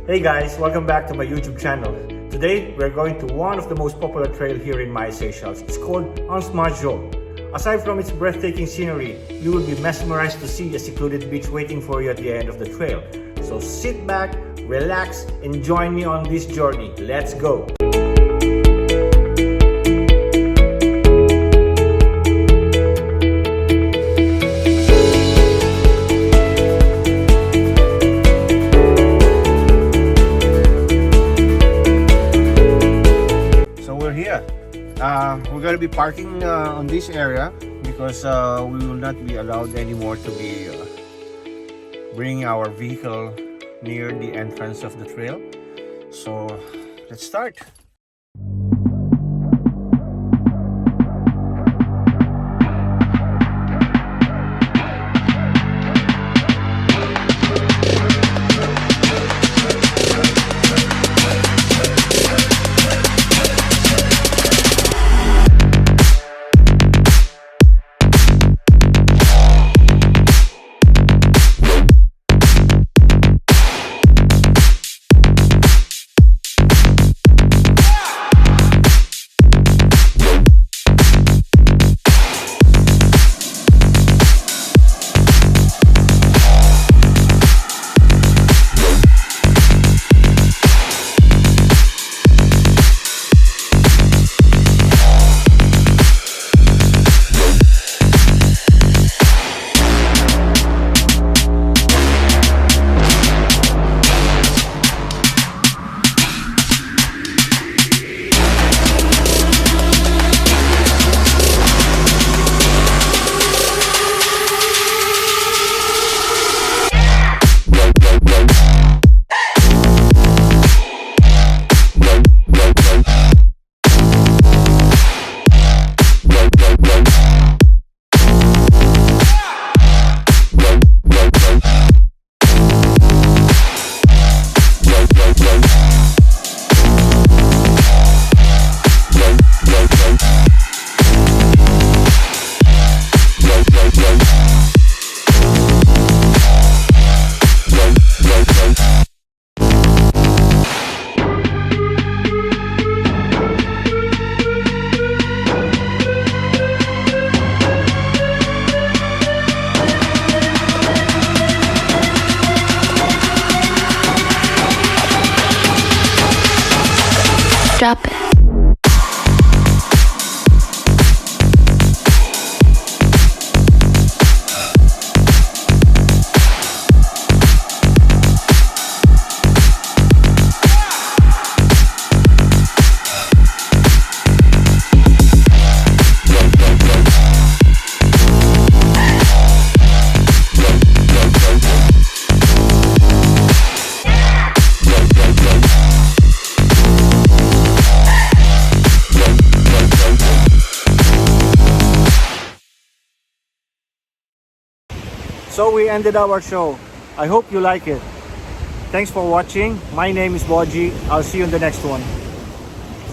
Hey guys, welcome back to my YouTube channel. Today, we're going to one of the most popular trail here in my Seychelles. It's called Anse. Aside from its breathtaking scenery, you will be mesmerized to see a secluded beach waiting for you at the end of the trail. So sit back, relax, and join me on this journey. Let's go! We're going to be parking on this area because we will not be allowed anymore to be bringing our vehicle near the entrance of the trail. So let's start. Drop it. So we ended our show. I hope you like it. Thanks for watching. My name is Boji. I'll see you in the next one.